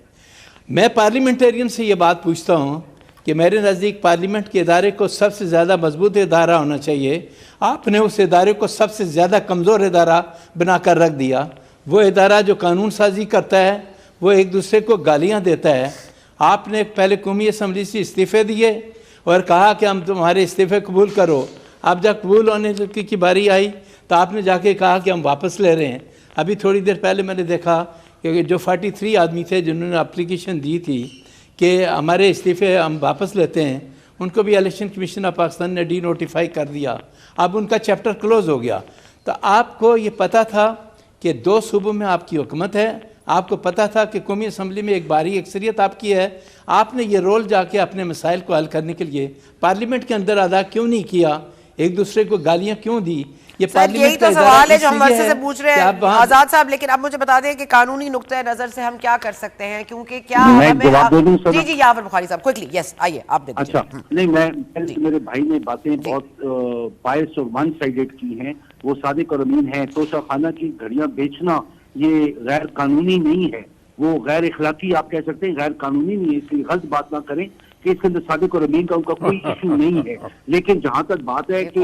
मैं पार्लियामेंटेरियन से ये बात पूछता हूँ कि मेरे नज़दीक पार्लियामेंट के इदारे को सबसे ज़्यादा मजबूत इदारा होना चाहिए। आपने उस इदारे को सबसे ज़्यादा कमज़ोर इदारा बनाकर रख दिया। वो इदारा जो कानून साजी करता है वो एक दूसरे को गालियाँ देता है। आपने पहले कौमी असम्बली से इस्तीफ़े दिए और कहा कि हम तुम्हारे इस्तीफ़े कबूल करो। अब जब कबूल होने की बारी आई तो आपने जाके कहा कि हम वापस ले रहे हैं। अभी थोड़ी देर पहले मैंने देखा कि जो 43 आदमी थे जिन्होंने एप्लीकेशन दी थी कि हमारे इस्तीफ़े हम वापस लेते हैं, उनको भी इलेक्शन कमीशन ऑफ पाकिस्तान ने डी नोटिफाई कर दिया। अब उनका चैप्टर क्लोज़ हो गया। तो आपको ये पता था कि 2 सूबों में आपकी हुकूमत है, आपको पता था कि कौमी असम्बली में एक भारी अक्सरियत आपकी है, आपने ये रोल जाके अपने मसाइल को हल करने के लिए पार्लियामेंट के अंदर अदा क्यों नहीं किया? एक दूसरे को गालियां क्यों दी? ये यही तो सवाल है जो हम वर्षे से पूछ रहे हैं आजाद साहब। लेकिन अब मुझे बता दें कि कानूनी नुक्ते नजर से हम क्या कर सकते हैं, क्योंकि क्या हमें जी यावर बुखारी साहब क्विकली यस आइए आप दे दीजिए। अच्छा नहीं, मैं मेरे भाई ने बातें बहुत बायस और वन साइडेड की हैं। वो सादिक और अमीन है, तोशा खाना की घड़ियां बेचना ये गैर कानूनी नहीं है, वो गैर इखलाकी आप कह सकते हैं, गैर कानूनी नहीं है। इसलिए गलत बात ना करें कि इसके अंदर सादिक और अमीन का उनका कोई इशू नहीं है। लेकिन जहां तक बात है कि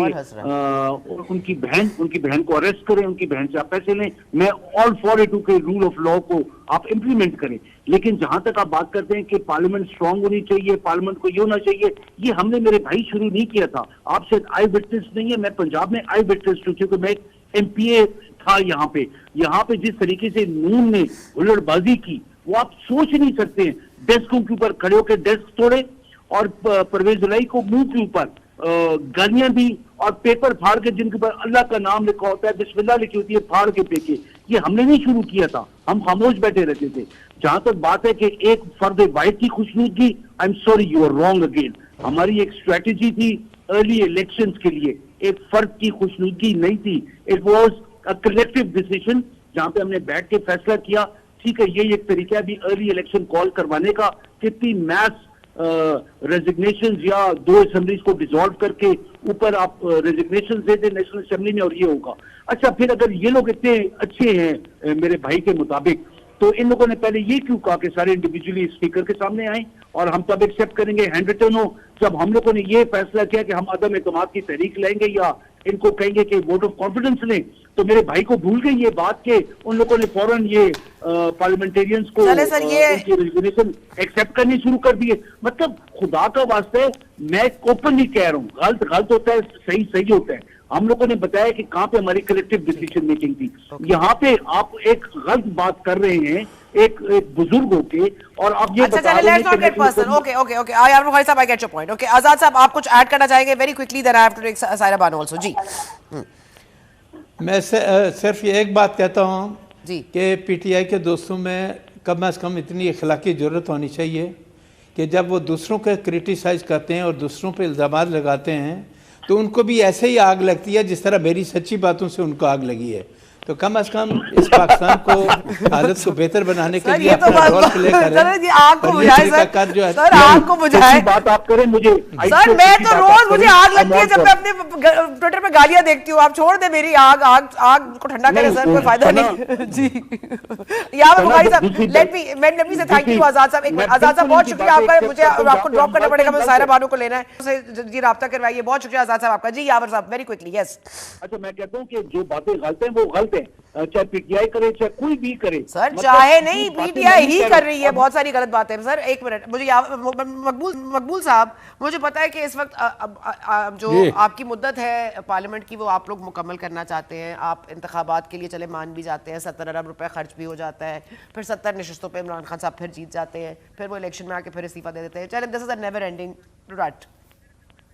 उनकी बहन को अरेस्ट करें, उनकी बहन से आप पैसे लें, मैं ऑल फॉर इट के रूल ऑफ लॉ को आप इम्प्लीमेंट करें। लेकिन जहां तक आप बात करते हैं कि पार्लियामेंट स्ट्रांग होनी चाहिए, पार्लियामेंट को ये होना चाहिए, ये हमने मेरे भाई शुरू नहीं किया था। आपसे आई विटनेस नहीं है, मैं पंजाब में आई विटनेस क्योंकि मैं MPA था यहाँ पे जिस तरीके से नून ने हुल्लड़बाजी की वो आप सोच नहीं सकते हैं। डेस्कों के ऊपर खड़े होकर डेस्क तोड़े और परवेज लाई को मुंह के ऊपर गालियां दी और पेपर फाड़ के जिनके ऊपर अल्लाह का नाम लिखा होता है, बिस्मिल्लाह लिखी होती है, फाड़ के फेंके। ये हमने नहीं शुरू किया था, हम खामोश बैठे रहते थे। जहां तक बात है कि एक फर्द वाहिद की खुशनुदगी, I am sorry you are wrong again. हमारी एक स्ट्रेटेजी थी अर्ली इलेक्शंस के लिए, एक फर्द की खुशनुदी नहीं थी, it was a collective decision जहां पे हमने बैठ के फैसला किया, ठीक है ये एक तरीका है भी अर्ली इलेक्शन कॉल करवाने का, कितनी मैस रेजिग्नेशन या 2 असेंबलीज को डिसॉल्व करके ऊपर आप रेजिग्नेशन दे दे नेशनल असेंबली में और ये होगा। अच्छा, फिर अगर ये लोग इतने अच्छे हैं मेरे भाई के मुताबिक, तो इन लोगों ने पहले ये क्यों कहा कि सारे इंडिविजुअली स्पीकर के सामने आए और हम तब एक्सेप्ट करेंगे, हैंड रिटर्न हो। जब हम लोगों ने ये फैसला किया कि हम अदम एतमाद की तहरीक लाएंगे या इनको कहेंगे कि वोट ऑफ कॉन्फिडेंस लें, तो मेरे भाई को भूल गई ये बात के उन लोगों ने फौरन ये पार्लियामेंटेरियंस को उनकी रेजिग्नेशन एक्सेप्ट करनी शुरू कर दिए। मतलब खुदा का वास्ते मैं ओपनली कह रहा हूँ, गलत गलत होता है, सही सही होता है। हम लोगों ने बताया कि कहां पे हमारी कलेक्टिव डिसीजन मेकिंग थी। यहाँ पे आप एक गलत बात कर रहे हैं एक बुजुर्ग होके, और आप ये बता रहे हैं okay I get your point. Okay Azad sahab, आप कुछ ऐड करना चाहेंगे very quickly, then I have to take Saira Bano also. जी मैं सिर्फ ये एक बात कहता हूँ जी कि पीटीआई के दोस्तों में कम से कम इतनी अखलाकी ज़रूरत होनी चाहिए कि जब वो दूसरों को क्रिटिसाइज़ करते हैं और दूसरों पे इल्ज़ामात लगाते हैं तो उनको भी ऐसे ही आग लगती है जिस तरह मेरी सच्ची बातों से उनको आग लगी है। तो कम से कम इस पाकिस्तान को हालत को बेहतर बनाने के लिए अपना रोल प्ले करें। आग को बुझाए सर, आग को बुझाए बात आप करें मुझे सर, मैं तो रोज मुझे आग लगती है जब मैं अपने ट्विटर पे गालियां देखती हूँ। आप छोड़ दे मेरी आग, आग को ठंडा करें सर, कोई फायदा नहीं। जी यहाँ पे बुखारी साहब, लेट मी से थैंक यू आजाद साहब। एक मिनट आजाद साहब, बहुत शुक्रिया आपका, मुझे आपको ड्रॉप करना पड़ेगा, मुझे सायरा बानो को लेना है जी, राब्ता करवाइए। बहुत शुक्रिया आजाद साहब आपका। जी यावर साहब वेरी क्विकली। यस अच्छा, मैं कहता हूँ कि जो बातें गलत हैं वो गलत हैं, चाहे पीटीआई करे चाहे कोई भी करे सर, मतलब चाहे नहीं पीटीआई ही कर रही है, बहुत सारी गलत बातें सर। एक मिनट मुझे मकबूल साहब, मुझे पता है कि इस वक्त जो आपकी मुद्दत है पार्लियामेंट की वो आप लोग मुकम्मल करना चाहते हैं, आप इंतखाबात के लिए चले मान भी जाते हैं, 70 अरब रुपए खर्च भी हो जाता है, फिर 70 नशिस्तों पे इमरान खान साहब फिर जीत जाते हैं, फिर वो इलेक्शन में आके फिर इस्तीफा दे देते हैं। चले, this is a never ending रट।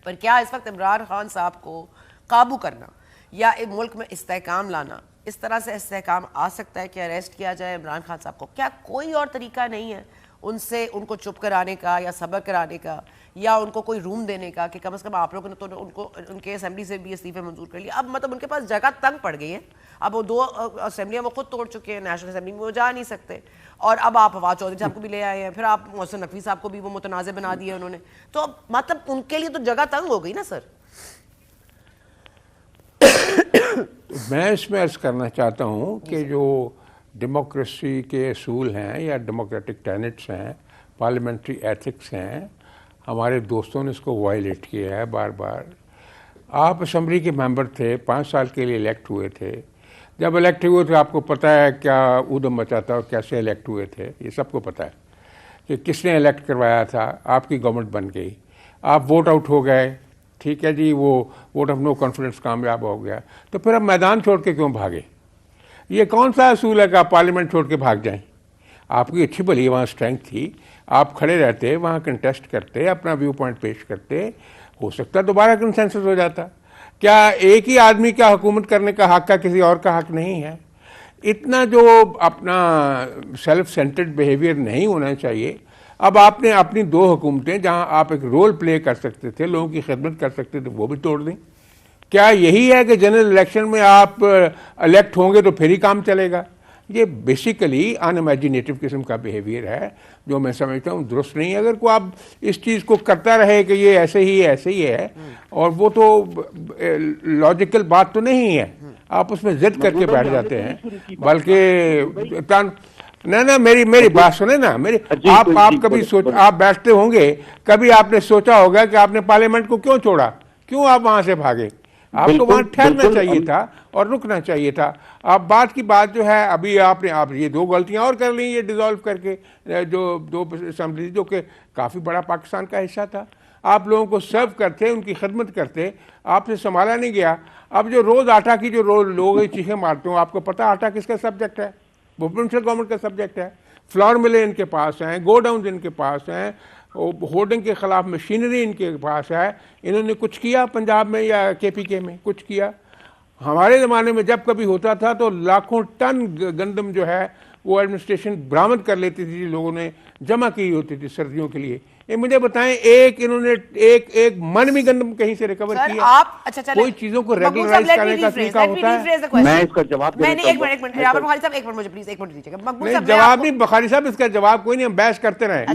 पर क्या इस वक्त इमरान खान साहब को काबू करना या मुल्क में इस्तेहकाम लाना, इस तरह से इस्तेहकाम आ सकता है कि अरेस्ट किया जाए इमरान खान साहब को? क्या कोई और तरीका नहीं है उनसे उनको चुप कराने का या सब्र कराने का या उनको कोई रूम देने का कि कम से कम आप लोगों ने तो उनको उनके असेंबली से भी इस्तीफे मंजूर कर लिया? अब मतलब उनके पास जगह तंग पड़ गई है, अब वो 2 असेंबलियाँ वो खुद तोड़ चुके हैं, नेशनल असेंबली में वो जा नहीं सकते, और अब आप फवाद चौधरी साहब को भी ले आए हैं, फिर आप मोहसिन नकवी साहब को भी वो मुतनाज़ बना दिया उन्होंने, तो अब मतलब उनके लिए तो जगह तंग हो गई ना सर। मैं इसमें अर्ज करना चाहता हूँ कि जो डेमोक्रेसी के असूल हैं या डेमोक्रेटिक टेनेट्स हैं, पार्लियामेंट्री एथिक्स हैं, हमारे दोस्तों ने इसको वायलेट किया है बार बार। आप असम्बली के मेंबर थे, 5 साल के लिए इलेक्ट हुए थे। जब इलेक्ट हुए थे आपको पता है क्या उधम मचा था और कैसे इलेक्ट हुए थे, ये सबको पता है कि किसने इलेक्ट करवाया था। आपकी गवर्नमेंट बन गई, आप वोट आउट हो गए, ठीक है जी, वो वोट ऑफ नो कॉन्फिडेंस कामयाब हो गया, तो फिर अब मैदान छोड़ के क्यों भागे? ये कौन सा असूल है कि आप पार्लियामेंट छोड़ के भाग जाएं? आपकी अच्छी भली वहाँ स्ट्रेंथ थी, आप खड़े रहते, वहाँ कंटेस्ट करते, अपना व्यू पॉइंट पेश करते, हो सकता दोबारा कंसेंसस हो जाता। क्या एक ही आदमी का हुकूमत करने का हक का किसी और का हक नहीं है? इतना जो अपना सेल्फ सेंटर्ड बिहेवियर नहीं होना चाहिए। अब आपने अपनी 2 हुकूमतें जहां आप एक रोल प्ले कर सकते थे, लोगों की खिदमत कर सकते थे, वो भी तोड़ दें। क्या यही है कि जनरल इलेक्शन में आप इलेक्ट होंगे तो फिर ही काम चलेगा? ये बेसिकली अनइमेजिनेटिव किस्म का बिहेवियर है जो मैं समझता हूँ दुरुस्त नहीं है। अगर को आप इस चीज़ को करता रहे कि ये ऐसे ही है और वो तो लॉजिकल बात तो नहीं है, आप उसमें जिद करके बैठ जाते हैं। बल्कि ना मेरी बात सुने ना, आप कभी आप बैठते होंगे, कभी आपने सोचा होगा कि आपने पार्लियामेंट को क्यों छोड़ा, क्यों आप वहां से भागे? आपको वहां ठहरना चाहिए था और रुकना चाहिए था। अब बात की बात जो है, अभी आप ये 2 गलतियां और कर ली, ये डिसॉल्व करके जो 2 असेंबली जो कि काफ़ी बड़ा पाकिस्तान का हिस्सा था, आप लोगों को सर्व करते, उनकी खिदमत करते, आपसे संभाला नहीं गया। अब जो रोज़ आटा की जो रोज़ लोग चीखें मारते हो, आपको पता आटा किसका सब्जेक्ट है? वो प्रोविंशियल गवर्नमेंट का सब्जेक्ट है। फ्लोर मिलें इनके पास हैं, गोडाउन इनके पास हैं, होर्डिंग के खिलाफ मशीनरी इनके पास है। इन्होंने कुछ किया पंजाब में या KPK में? कुछ किया? हमारे ज़माने में जब कभी होता था तो लाखों टन गंदम जो है वो एडमिनिस्ट्रेशन बरामद कर लेती थी, लोगों ने जमा की होती थी सर्दियों के लिए। ये मुझे बताएं, एक इन्होंने एक मन भी गंदम कहीं से रिकवर किया? आप अच्छा चलें, कोई चीजों को रेगुलराइज करने का तरीका होता है? मैं इसका जवाब मैंने एक मिनट यावर बुखारी साहब, एक मिनट मुझे प्लीज, एक मिनट दीजिएगा। मकबूल साहब, जवाब नहीं बुखारी साहब, इसका जवाब कोई नहीं, हम बहस करते रहे।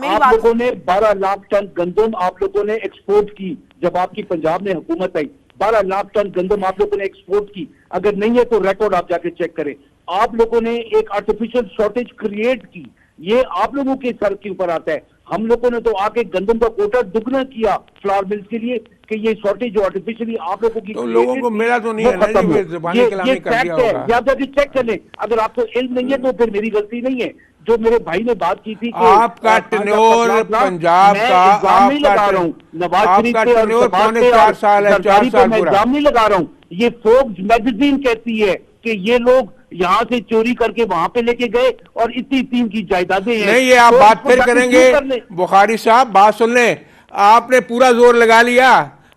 आप लोगों ने 12 लाख टन गंदम आप लोगों ने एक्सपोर्ट की जब आपकी पंजाब में हुकूमत आई। 12 लाख टन गंदम आप लोगों ने एक्सपोर्ट की। अगर नहीं है तो रिकॉर्ड आप जाके चेक करें। आप लोगों ने एक आर्टिफिशियल शॉर्टेज क्रिएट की, ये आप लोगों के सर के ऊपर आता है। हम लोगों ने तो आके गंदम का कोटा दुगना किया फ्लावर मिल्स के लिए कि ये शॉर्टेज जो आर्टिफिशियली आप लोगों की, तो लोगों को मिला तो नहीं है ना, ये ज़बानी कलामी कर दिया होगा। या जाके चेक कर लें। अगर आपको इल्म नहीं है तो फिर मेरी गलती नहीं है। जो मेरे भाई ने बात की थी कि आपका टेन्योर पंजाब का, आपका नवाज शरीफ पे और 4 साल है, 4 साल मैं इल्जाम नहीं लगा रहा हूँ। ये फोर्ब्स मैगजीन कहती है कि ये लोग यहाँ से चोरी करके वहां पे लेके गए और इतनी की जायदादें हैं। नहीं, ये आप तो बात फिर करेंगे। बुखारी साहब बात सुन लें, आपने पूरा जोर लगा लिया।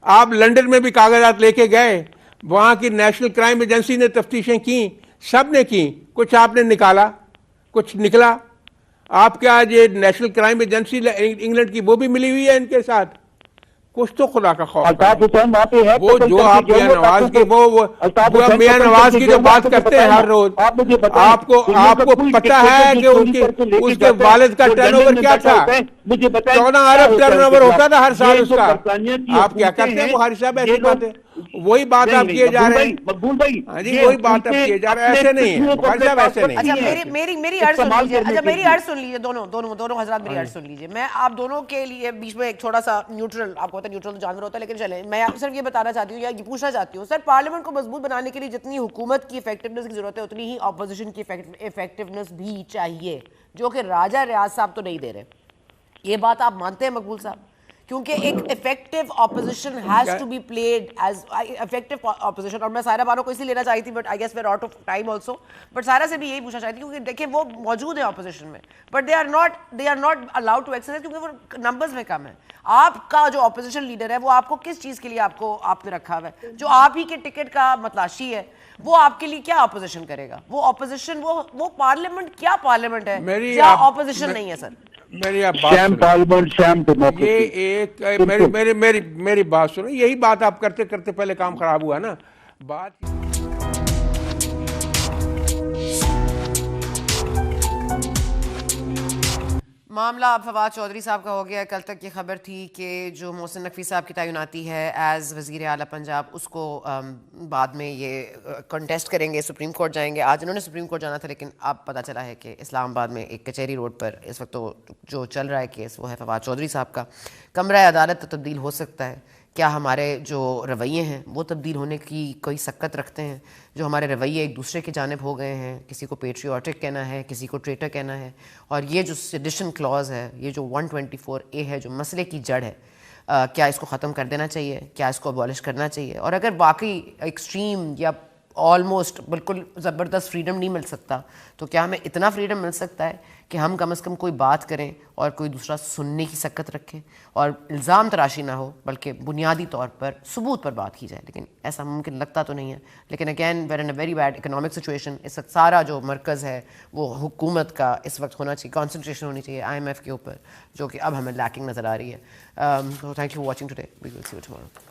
आप लंदन में भी कागजात लेके गए, वहां की नेशनल क्राइम एजेंसी ने तफ्तीशें की, सब ने की, कुछ आपने निकाला, कुछ निकला। आप क्या ये नेशनल क्राइम एजेंसी इंग्लैंड की वो भी मिली हुई है इनके साथ? कुछ तो खुदा का खौफ है। वो जो आप मियां नवाज की वो मियां नवाज की जो बात करते हैं हर रोज, आपको पता है कि उसके वालिद का टर्नओवर क्या था? 14 अरब टर्नओवर होता था हर साल उसका। आप क्या करते हैं बुखारी साहब ऐसी बातें? वही बात आप किए जा रहे हैं मकबूल भाई। हाँ जी, वही बात आप किए जा रहे हैं। ऐसे नहीं है बुखारी साहब, ऐसे नहीं। अच्छा मेरी अर्ज सुन लीजिए। अच्छा मेरी अर्ज सुन लीजिए, दोनों हजरात मेरी अर्ज सुन लीजिए। मैं आप दोनों के लिए बीच में एक थोड़ा सा न्यूट्रल, आपको पता है न्यूट्रल तो जानवर होता है, लेकिन चले मैं सिर्फ ये बताना चाहती हूँ या ये पूछना चाहती हूँ, सर पार्लियामेंट को मजबूत बनाने के लिए जितनी हुकूमत की इफेक्टिवनेस की जरूरत है उतनी ही ऑपोजिशन की इफेक्टिवनेस भी चाहिए, जो कि राजा रियाज साहब तो नहीं दे रहे। ये बात आप मानते हैं मकबूल साहब? क्योंकि एक effective opposition has to be played as effective opposition. और मैं सायरा बानो को इसलिए लेना चाही थी, but I guess we are out of time also. But Saira से भी यही पूछना चाहती हूँ क्योंकि देखिए वो मौजूद है ऑपोजिशन में, but they are not allowed to exercise क्योंकि वो नंबर्स में कम है। आपका जो ऑपोजिशन लीडर है वो आपको किस चीज के लिए आपने रखा हुआ है? जो आप ही के टिकट का मतलाशी है, वो आपके लिए क्या ऑपोजिशन करेगा? वो ऑपोजिशन वो पार्लियामेंट क्या पार्लियामेंट है क्या ऑपोजिशन नहीं है? सर मेरी आप बात ये एक मेरी बात सुनो। यही बात आप करते करते पहले काम खराब हुआ ना। बात मामला अब फवाद चौधरी साहब का हो गया। कल तक ये खबर थी कि जो मोहसिन नकवी साहब की तैनाती है एज वज़ीर आला पंजाब, उसको बाद में ये कंटेस्ट करेंगे, सुप्रीम कोर्ट जाएंगे। आज इन्होंने सुप्रीम कोर्ट जाना था, लेकिन अब पता चला है कि इस्लामाबाद में एक कचहरी रोड पर इस वक्त तो जो चल रहा है केस वो है फवाद चौधरी साहब का। कमरा अदालत तो तब्दील हो सकता है। क्या हमारे जो रवैये हैं वो तब्दील होने की कोई सक्कत रखते हैं? जो हमारे रवैये एक दूसरे की जानिब हो गए हैं, किसी को पेट्रियाटिक कहना है, किसी को ट्रेटर कहना है, और ये जो सेडिशन क्लॉज है, ये जो 124A है, जो मसले की जड़ है, क्या इसको ख़त्म कर देना चाहिए? क्या इसको अबॉलिश करना चाहिए? और अगर वाकई एक्सट्रीम या ऑलमोस्ट बिल्कुल ज़बरदस्त फ्रीडम नहीं मिल सकता, तो क्या हमें इतना फ्रीडम मिल सकता है कि हम कम से कम कोई बात करें और कोई दूसरा सुनने की सक्कत रखें और इल्ज़ाम तराशी ना हो, बल्कि बुनियादी तौर पर सबूत पर बात की जाए? लेकिन ऐसा मुमकिन लगता तो नहीं है। लेकिन again we're in a very bad economic situation. इस वक्त सारा जो मरकज़ है वो हुकूमत का इस वक्त होना चाहिए, कॉन्सनट्रेशन होनी चाहिए IMF के ऊपर, जो कि अब हमें लैकिंग नज़र आ रही है। Thank you for watching today, we will see you tomorrow.